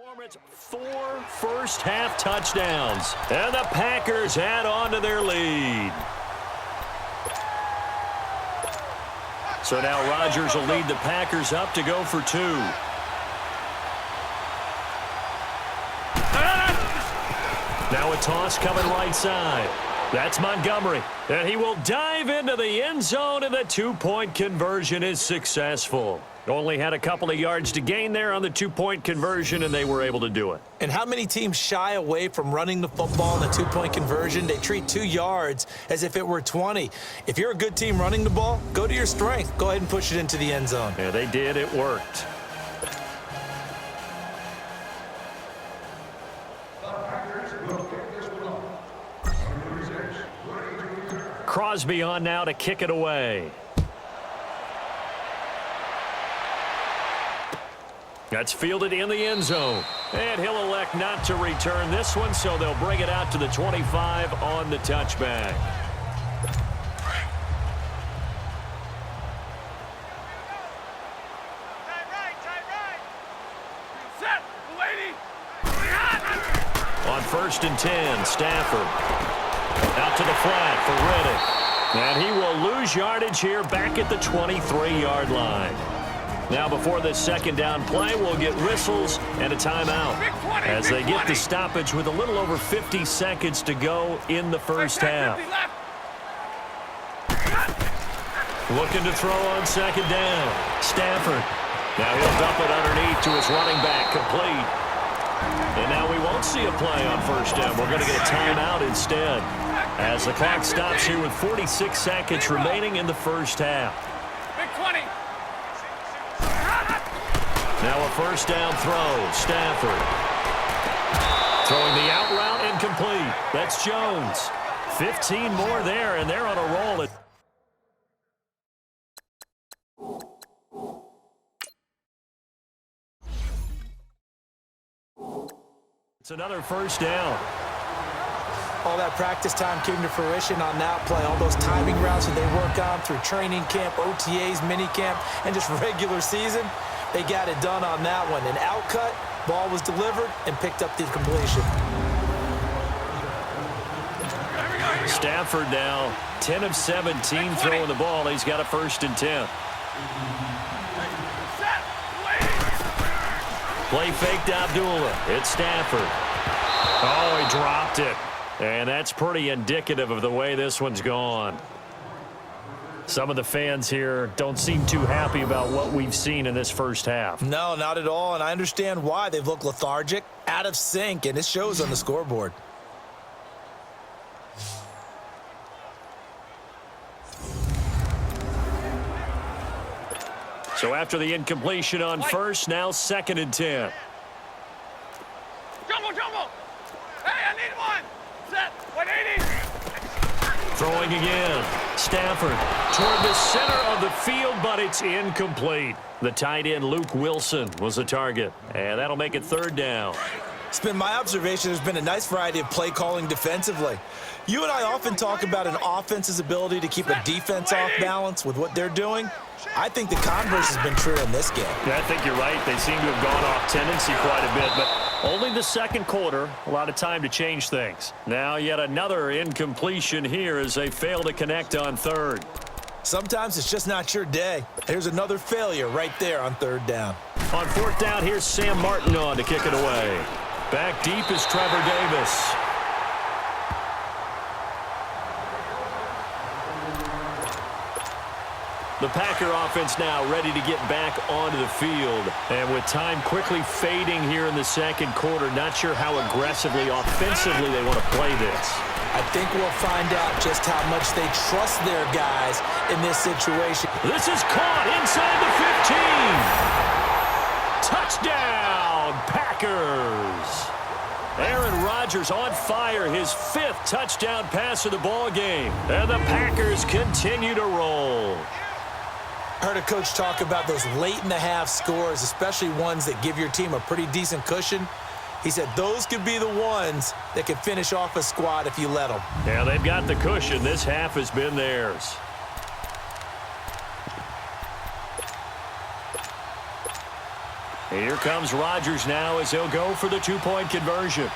Performance, 4 first-half touchdowns, and the Packers add on to their lead. So now Rodgers will lead the Packers up to go for 2. Now a toss coming right side. That's Montgomery, and he will dive into the end zone, and the 2-point conversion is successful. Only had a couple of yards to gain there on the 2-point conversion, and they were able to do it. And how many teams shy away from running the football in the 2-point conversion? They treat 2 yards as if it were 20. If you're a good team running the ball, go to your strength. Go ahead and push it into the end zone. Yeah, they did. It worked. Crosby on now to kick it away. That's fielded in the end zone. And he'll elect not to return this one, so they'll bring it out to the 25 on the touchback. On 1st and 10, Stafford. Out to the flat for Reddick. And he will lose yardage here back at the 23-yard line. Now before this second down play, we'll get whistles and a timeout as they get the stoppage with a little over 50 seconds to go in the first half. Looking to throw on second down. Stafford. Now he'll dump it underneath to his running back, complete. And now we won't see a play on first down. We're going to get a timeout instead as the clock stops here with 46 seconds remaining in the first half. Now a first down throw. Stafford. Throwing the out route incomplete. That's Jones. 15 more there, and they're on a roll. It's another first down. All that practice time came to fruition on that play. All those timing routes that they work on through training camp, OTAs, mini camp, and just regular season. They got it done on that one. An out cut, ball was delivered, and picked up the completion. Stafford now 10 of 17 throwing the ball. He's got a 1st and 10. Play faked Abdullah. It's Stafford. Oh, he dropped it. And that's pretty indicative of the way this one's gone. Some of the fans here don't seem too happy about what we've seen in this first half. No, not at all, and I understand why. They've looked lethargic, out of sync, and it shows on the scoreboard. So after the incompletion on first, now 2nd and 10. Jumbo! Hey, I need one! Set! 180! Throwing again. Stafford toward the center of the field, but it's incomplete. The tight end, Luke Wilson, was the target. And that'll make it 3rd down. It's been my observation there's been a nice variety of play calling defensively. You and I often talk about an offense's ability to keep a defense off balance with what they're doing. I think the converse has been true in this game. Yeah, I think you're right. They seem to have gone off tendency quite a bit, but only the second quarter. A lot of time to change things. Now yet another incompletion here as they fail to connect on 3rd. Sometimes it's just not your day. Here's another failure right there on 3rd down. On 4th down, here's Sam Martin on to kick it away. Back deep is Trevor Davis. The Packer offense now ready to get back onto the field. And with time quickly fading here in the second quarter, not sure how aggressively, offensively they want to play this. I think we'll find out just how much they trust their guys in this situation. This is caught inside the 15. Touchdown, Packers. Aaron Rodgers on fire, his 5th touchdown pass of the ball game. And the Packers continue to roll. I heard a coach talk about those late-in-the-half scores, especially ones that give your team a pretty decent cushion. He said those could be the ones that could finish off a squad if you let them. Yeah, they've got the cushion. This half has been theirs. Here comes Rodgers now as he'll go for the two-point conversion.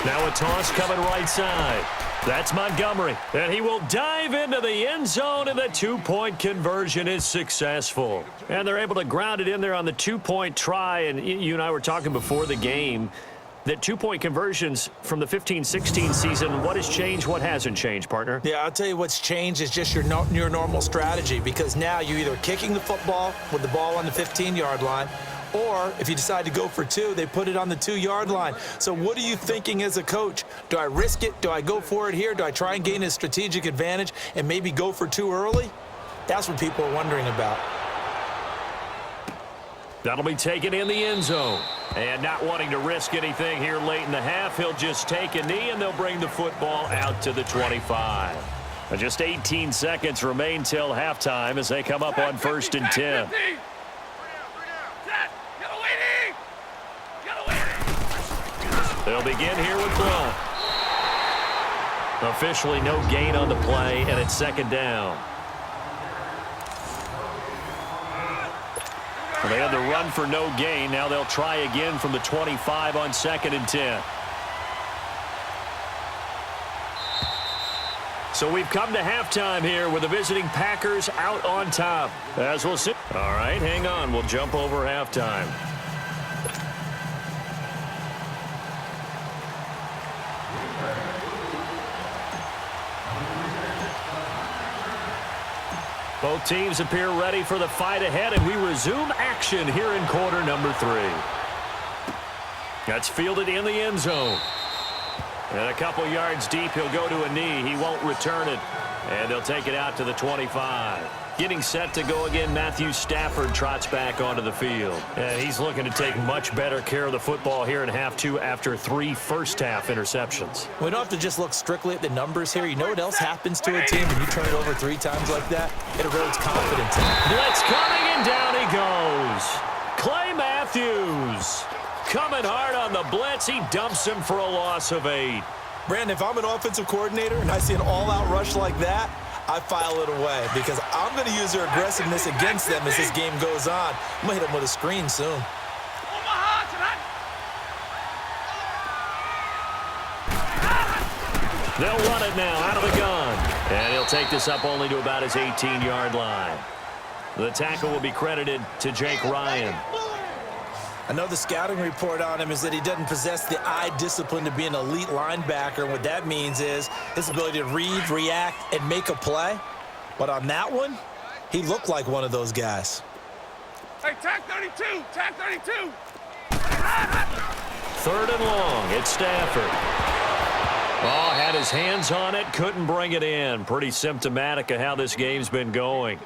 Now a toss coming right side. That's Montgomery. And he will dive into the end zone, and the two-point conversion is successful. And they're able to ground it in there on the two-point try. And you and I were talking before the game that two-point conversions from the 15-16 season, what has changed, what hasn't changed, partner? Yeah, I'll tell you what's changed is just your normal strategy, because now you're either kicking the football with the ball on the 15-yard line, or if you decide to go for two, they put it on the 2-yard line. So what are you thinking as a coach? Do I risk it? Do I go for it here? Do I try and gain a strategic advantage and maybe go for two early? That's what people are wondering about. That'll be taken in the end zone. And not wanting to risk anything here late in the half, he'll just take a knee, and they'll bring the football out to the 25. And just 18 seconds remain till halftime as they come up on 1st and 10. They'll begin here with Blount. Officially no gain on the play, and it's 2nd down. Well, they had the run for no gain. Now they'll try again from the 25 on 2nd and 10. So we've come to halftime here with the visiting Packers out on top. As we'll see. All right, hang on. We'll jump over halftime. Both teams appear ready for the fight ahead, and we resume action here in quarter number 3. That's fielded in the end zone. And a couple yards deep, he'll go to a knee. He won't return it. And they'll take it out to the 25. Getting set to go again, Matthew Stafford trots back onto the field. And he's looking to take much better care of the football here in half 2 after 3 first-half interceptions. We don't have to just look strictly at the numbers here. You know what else happens to a team when you turn it over 3 times like that? It erodes confidence. Blitz coming, and down he goes. Clay Matthews coming hard on the blitz. He dumps him for a loss of 8. Brandon, if I'm an offensive coordinator and I see an all-out rush like that, I file it away, because I'm going to use their aggressiveness against them as this game goes on. I'm going to hit them with a screen soon. They'll run it now out of the gun. And he'll take this up only to about his 18-yard line. The tackle will be credited to Jake Ryan. I know the scouting report on him is that he doesn't possess the eye discipline to be an elite linebacker. What that means is his ability to read, react, and make a play. But on that one, he looked like one of those guys. Hey, tag 32! Tag 32! 3rd and long. It's Stafford. Oh, had his hands on it, couldn't bring it in. Pretty symptomatic of how this game's been going.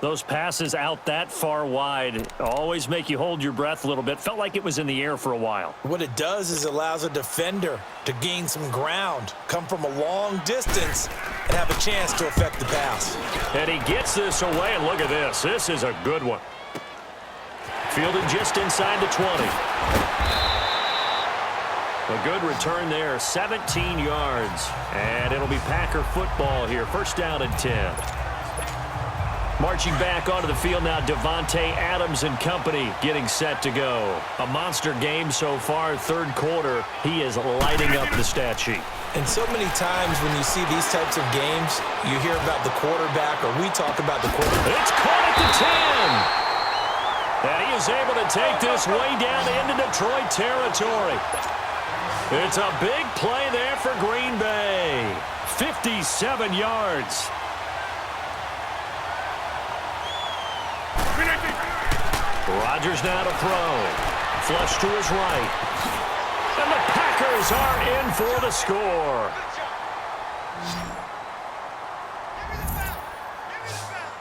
Those passes out that far wide always make you hold your breath a little bit. Felt like it was in the air for a while. What it does is it allows a defender to gain some ground, come from a long distance, and have a chance to affect the pass. And he gets this away, and look at this. This is a good one. Fielded just inside the 20. A good return there, 17 yards. And it'll be Packer football here. 1st down and 10. Marching back onto the field now, Devontae Adams and company getting set to go. A monster game so far, 3rd quarter. He is lighting up the stat sheet. And so many times when you see these types of games, you hear about the quarterback, or we talk about the quarterback. It's caught at the 10. And he is able to take this way down into Detroit territory. It's a big play there for Green Bay. 57 yards. Rodgers now to throw. Flush to his right. And the Packers are in for the score.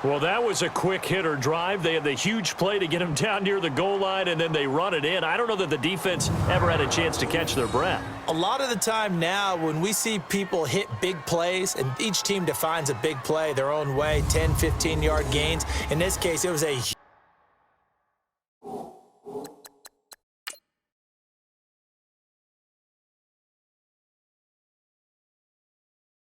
Well, that was a quick hitter drive. They had the huge play to get him down near the goal line, and then they run it in. I don't know that the defense ever had a chance to catch their breath. A lot of the time now when we see people hit big plays, and each team defines a big play their own way, 10, 15-yard gains. In this case, it was a